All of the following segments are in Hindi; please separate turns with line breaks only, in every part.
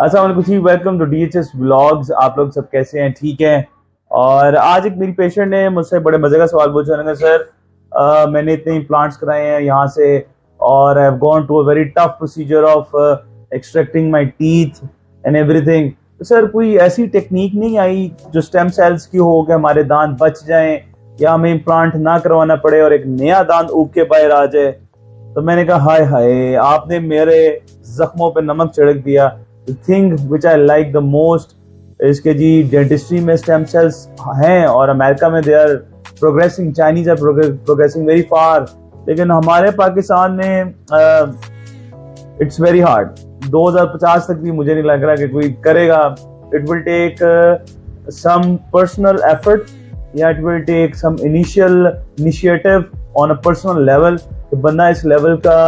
अस्सलाम वालेकुम जी, वेलकम टू डीएचएस व्लॉग्स। आप लोग सब कैसे हैं? ठीक है। और आज एक मेरी पेशेंट ने मुझसे बड़े मजे का सवाल पूछा। उन्होंने कहा, सर मैंने इतने इम्प्लांट्स कराए हैं यहाँ से और I have gone to a very tough procedure of extracting my teeth and everything. तो सर कोई ऐसी टेक्निक नहीं आई जो स्टेम सेल्स की हो कि हमारे दांत बच जाएं या हमें इम्प्लांट ना करवाना पड़े और एक नया दांत उग के बाहर आ जाए? तो मैंने कहा, हाय हाय, आपने मेरे जख्मों पे नमक छिड़क दिया। The thing which I like the most इसके जी डेंटिस्ट्री में स्टेम सेल्स हैं और अमेरिका में they are progressing, Chinese are progressing very far, लेकिन हमारे पाकिस्तान में इट्स वेरी हार्ड। 2050 तक भी मुझे नहीं लग रहा कि कोई करेगा। It will take some personal effort या it will take some initiative on a personal level. तो बंदा इस लेवल का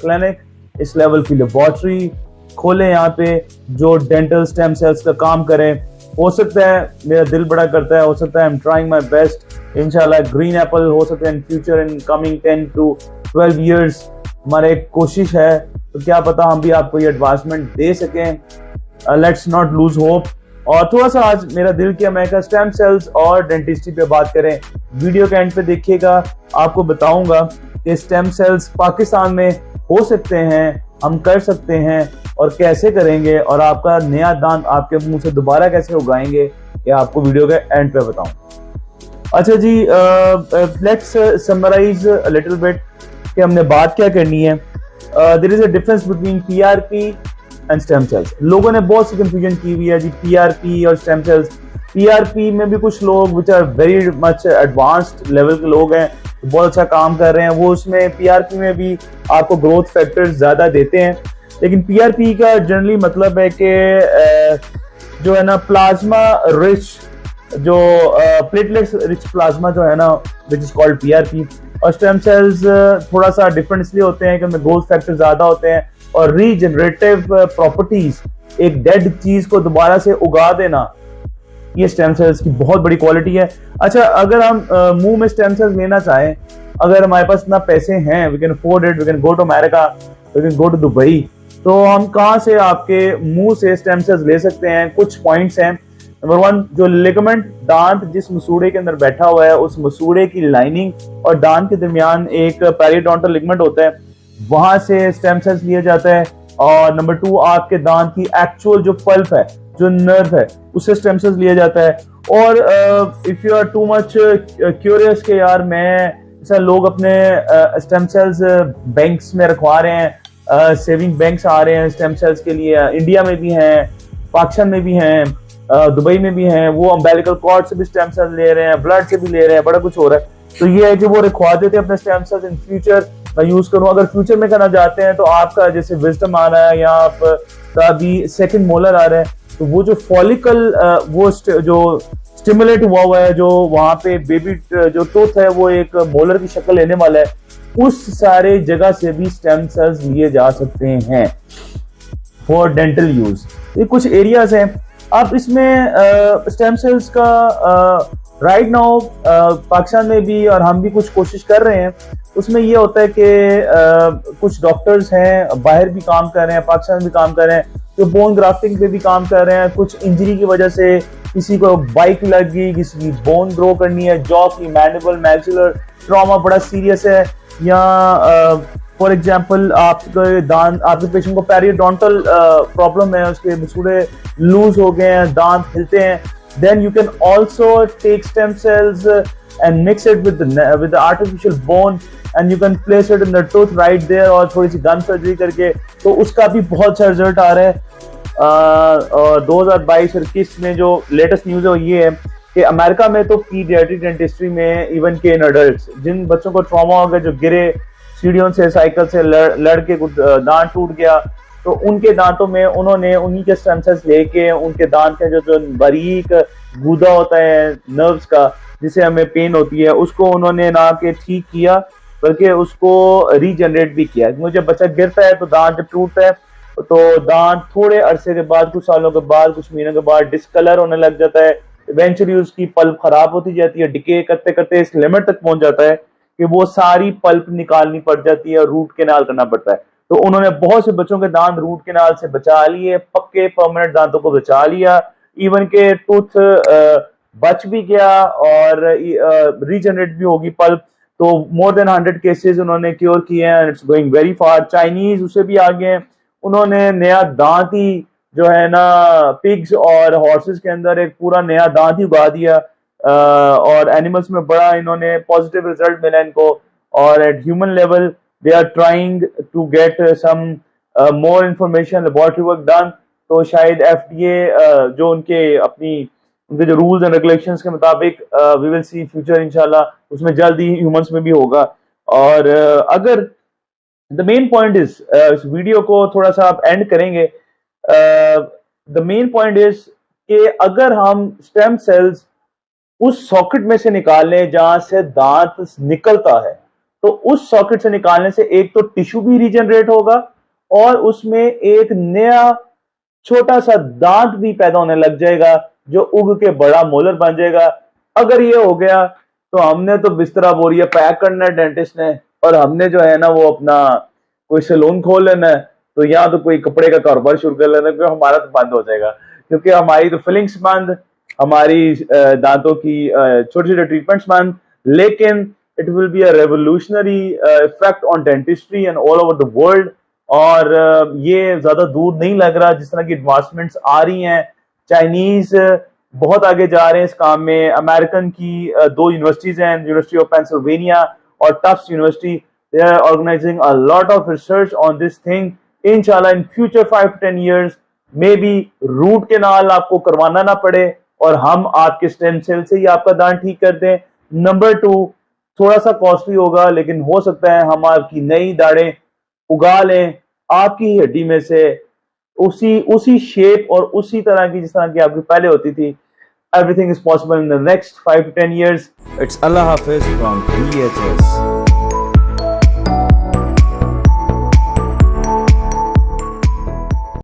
क्लिनिक, इस लेवल की लेबोरेटरी खोले यहाँ पे जो डेंटल स्टेम सेल्स का काम करें। हो सकता है, मेरा दिल बड़ा करता है, हो सकता है I am trying my best. इंशाल्लाह ग्रीन एप्पल हो सकता है in future, in coming 10 to 12 years। हमारा एक कोशिश है, तो क्या पता हम भी आपको ये एडवांसमेंट दे सकें। Let's not lose hope. और थोड़ा सा आज मेरा दिल किया मैं कहा स्टेम सेल्स और डेंटिस्ट्री पे बात करें। वीडियो के एंड पे देखिएगा, आपको बताऊंगा कि स्टेम सेल्स पाकिस्तान में हो सकते हैं, हम कर सकते हैं और कैसे करेंगे, और आपका नया दांत आपके मुंह से दोबारा कैसे उगाएंगे, ये आपको वीडियो के एंड पे बताऊं। अच्छा जी, let's summarise a little bit कि हमने बात क्या करनी है। There is a difference between PRP and stem cells. लोगों ने बहुत सी कंफ्यूजन की हुई है जी पीआरपी और स्टेम सेल्स। पीआरपी में भी कुछ लोग which are very much advanced level के लोग हैं, बहुत अच्छा काम कर रहे हैं, वो उसमें पीआरपी में भी आपको ग्रोथ फैक्टर्स ज्यादा देते हैं। लेकिन पीआरपी का जनरली मतलब है कि जो है ना प्लाज्मा रिच, जो प्लेटलेट्स रिच प्लाज्मा जो है ना, विच इज कॉल्ड पीआरपी। और स्टेम सेल्स थोड़ा सा डिफरेंट इसलिए होते हैं कि उनमें ग्रोथ फैक्टर ज्यादा होते हैं और रीजनरेटिव प्रॉपर्टीज, एक डेड चीज को दोबारा से उगा देना, ये स्टेम सेल्स की बहुत बड़ी क्वालिटी है। अच्छा, अगर हम मुंह में स्टेम सेल्स लेना चाहें, अगर हमारे पास इतना पैसे हैं, we can afford it, we can go to America, we can go to Dubai, तो हम कहाँ से आपके मुंह से स्टेम सेल्स ले सकते हैं? कुछ पॉइंट्स हैं। नंबर 1, जो लिगामेंट दांत जिस मसूड़े के अंदर बैठा हुआ है, उस मसूड़े की लाइनिंग और दांत के दरमियान एक पेरियोडोंटल लिगामेंट होता है, वहां से स्टेम सेल्स लिया जाता है। और नंबर 2, आपके दांत की एक्चुअल जो पल्प है, जो नर्व है, उससे स्टेम सेल्स लिया जाता है। और if you are too much curious के यार मैं ऐसा, लोग अपने स्टेम सेल्स बैंक्स में रखवा रहे हैं, सेविंग बैंक्स आ रहे हैं स्टेम सेल्स के लिए, इंडिया में भी हैं, पाकिस्तान में भी हैं, दुबई में भी हैं, वो अम्बेलिकल कॉर्ड से भी स्टेम सेल्स ले रहे हैं, ब्लड से भी ले रहे हैं, बड़ा कुछ हो रहा है। तो ये है कि वो रखवा देते हैं अपने स्टेम सेल्स। इन फ्यूचर मैं यूज करूँ, अगर फ्यूचर में करना चाहते हैं तो आपका जैसे विजडम आ रहा है या आपका भी सेकंड मोलर आ रहा है, तो वो जो फॉलिकल वो जो स्टिमुलेट हुआ है, जो वहां पे बेबी जो टूथ है वो एक मोलर की शक्ल लेने वाला है, उस सारे जगह से भी स्टेम सेल्स लिए जा सकते हैं फॉर डेंटल यूज। ये कुछ एरियाज हैं। आप इसमें स्टेम सेल्स का राइट नाउ पाकिस्तान में भी और हम भी कुछ कोशिश कर रहे हैं। उसमें ये होता है कि कुछ डॉक्टर्स हैं, बाहर भी काम कर रहे हैं, पाकिस्तान भी काम कर रहे हैं, जो बोन ग्राफ्टिंग पे भी काम कर रहे हैं। कुछ इंजरी की वजह से किसी को बाइक लग गई, किसी की बोन ग्रो करनी है, जॉ की, मैंडिबल, मैक्सिलर ट्रॉमा बड़ा सीरियस है, या फॉर एग्जांपल आपके दांत, आपके पेशेंट को पेरियोडोंटल प्रॉब्लम है, उसके मसूड़े लूज हो गए हैं, दांत हिलते हैं, then you can also take stem cells and mix it with the artificial bone and you can place it in the tooth right there, और थोड़ी सी गन सर्जरी करके, तो उसका भी बहुत अच्छा रिजल्ट आ रहा है। और 2022 और 21 में जो लेटेस्ट न्यूज है वो ये है कि अमेरिका में तो पीडियाट्रिक डेंटिस्ट्री में इवन के इन अडल्ट्स, जिन बच्चों को ट्रॉमा हो गया, जो गिरे सीढ़ियों से, साइकिल से लड़ के दांत टूट गया, तो उनके दांतों में उन्होंने उन्हीं के स्टेम सेल्स लेके उनके दांत के जो बारीक गूदा होता है नर्व्स का, जिसे हमें पेन होती है, उसको उन्होंने ना के ठीक किया बल्कि उसको रीजनरेट भी किया। क्योंकि जब बच्चा गिरता है तो दांत जब टूटता है तो दांत थोड़े अरसे के बाद, कुछ सालों के बाद, कुछ महीनों के बाद डिस्कलर होने लग जाता है। इवेंचुअली उसकी पल्प खराब होती जाती है, डिके करते करते इस लिमिट तक पहुंच जाता है कि वो सारी पल्प निकालनी पड़ जाती है और रूट कैनाल करना पड़ता है। तो उन्होंने बहुत से बच्चों के दांत रूट कैनाल से बचा लिए, पक्के परमानेंट दांतों को बचा लिया, इवन के टूथ बच भी गया और रीजनरेट भी होगी पल्प। तो मोर देन 100 केसेस उन्होंने क्योर किए हैं, it's going very far. Chinese उससे भी आगे हैं, उन्होंने नया दांत ही जो है ना पिग्स और हॉर्सेस के अंदर एक पूरा नया दांत ही उगा दिया, और एनिमल्स में बड़ा इन्होंने पॉजिटिव रिजल्ट मिला इनको। और at human level they are trying to get some more information, laboratory work done. तो शायद FDA जो उनके जो रूल्स एंड रेगुलेशंस के मुताबिक वी विल सी फ्यूचर इंशाल्लाह उसमें जल्द ही ह्यूमंस में भी होगा। और अगर द मेन पॉइंट इज, इस वीडियो को थोड़ा सा आप एंड करेंगे, द मेन पॉइंट इज कि अगर हम स्टेम सेल्स उस सॉकेट में से निकाल लें जहां से दांत निकलता है, तो उस सॉकेट से निकालने से एक तो टिश्यू भी रीजनरेट होगा और उसमें एक नया छोटा सा दांत भी पैदा होने लग जाएगा जो उग के बड़ा मोलर बन जाएगा। अगर ये हो गया तो हमने तो बिस्तरा बोरिया पैक करना है डेंटिस्ट ने, और हमने जो है ना वो अपना कोई सैलून खोल लेना है, तो या तो कोई कपड़े का कारोबार शुरू कर लेना, क्योंकि हमारा तो बंद हो जाएगा, क्योंकि हमारी तो फिलिंग्स बंद, हमारी दांतों की छोटे छोटे ट्रीटमेंट्स बंद। लेकिन it will be a revolutionary effect on dentistry and all over the world. और ये ज्यादा दूर नहीं लग रहा जिस तरह की एडवांसमेंट्स आ रही हैं। चाइनीज बहुत आगे जा रहे हैं इस काम में। अमेरिकन की 2 यूनिवर्सिटीज हैं, यूनिवर्सिटी ऑफ पेंसिल्वेनिया और Tufts university, they are organizing a lot of research on this thing. इंशाल्लाह in future 5 to 10 years maybe root canal आपको करवाना ना पड़े और हम आपके स्टेम सेल से ही आपका दांत ठीक कर दें। नंबर 2, थोड़ा सा कॉस्टली होगा, लेकिन हो सकता है हम आपकी नई दाढ़ें उगा लें आपकी हड्डी में से, उसी शेप और उसी तरह की जिस तरह की आपकी पहले होती थी। Everything is possible in the next 5 to 10 years. It's Allah Hafiz from DHS.